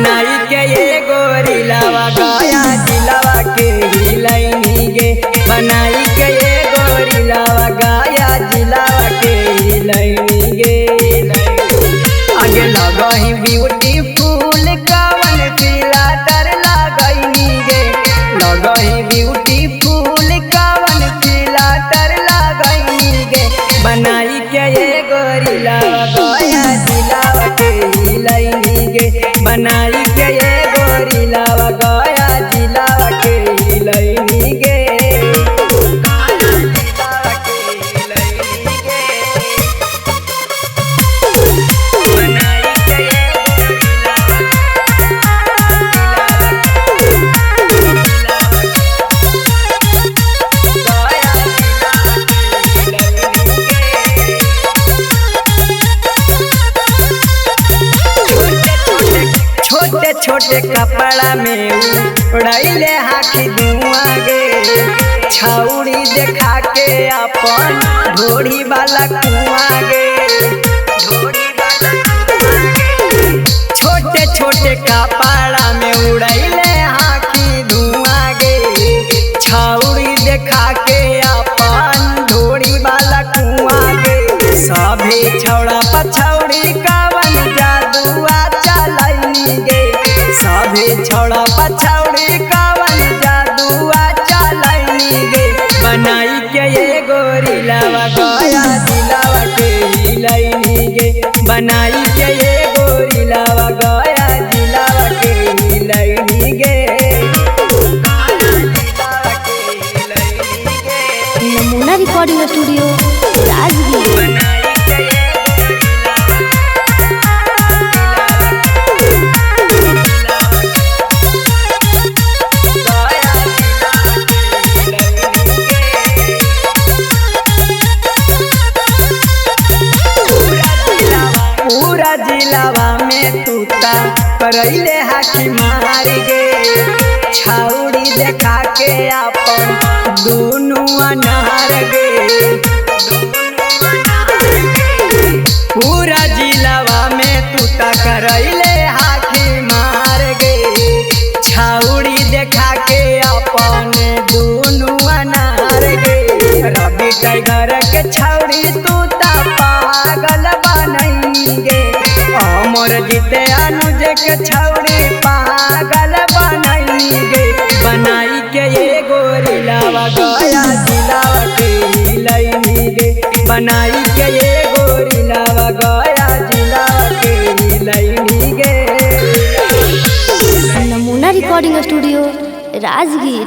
बनाई के ये गोरिलावा गया जिलावा के हिलैनी गे। बनाई के ये गोरिलावा गया जिलावा के हिलैनी गे। आगे लगही ब्यूटीफुल कवन फिल्टर लगैनी गे। लगही ब्यूटीफुल कवन फिल्टर लगैनी गे। बनाई के ये गोरिलावा गया जिलावा के हिलैनी गे। बनाई के ये गोरिलावा गया जिलावा के हिलैनी गे। छोटे छोटे कपड़ा में उड़ैले हाथी धुआं गे। छौड़ी देखा के अपन ढोड़ी वाला कुआं गे। छोटे छोटे कपड़ा में उड़ैले हाथी धुआं गे। छौड़ी देखा के अपन ढोड़ी वाला कुआं गे। सभी छौड़ा पछौड़ी कवन जादुआ चलैनी गे। सभी छौड़ा पछौड़ी कवन जादुआ चलैनी गे। बनाई के ये गोरिलावा गया जिलावा के हिलैनी गे। बनाई के ये गोरिलावा गया जिलावा के हिलैनी गे। नमूना रिकॉर्डिंग स्टूडियो राजगीर। पूरा जिलावा में तूता करैले हाथी मार गे। छौड़ी देखा के अपन दुनू अनार गे। पूरा जिलावा में तूता करैले हाथी मार गे। छौड़ी देखा के अपन दुनू अनार गे। रवि टाइगर के छौड़ी तूता पागल बनैनी गे। अमर जीते अनुज के छौड़ी पागल बनैनी गे। बनाई के ये गोरिलावा गया जिलावा के हिलैनी गे। बनाई के ये गोरिलावा गया जिलावा के हिलैनी गे। नमूना रिकॉर्डिंग स्टूडियो राजगीर।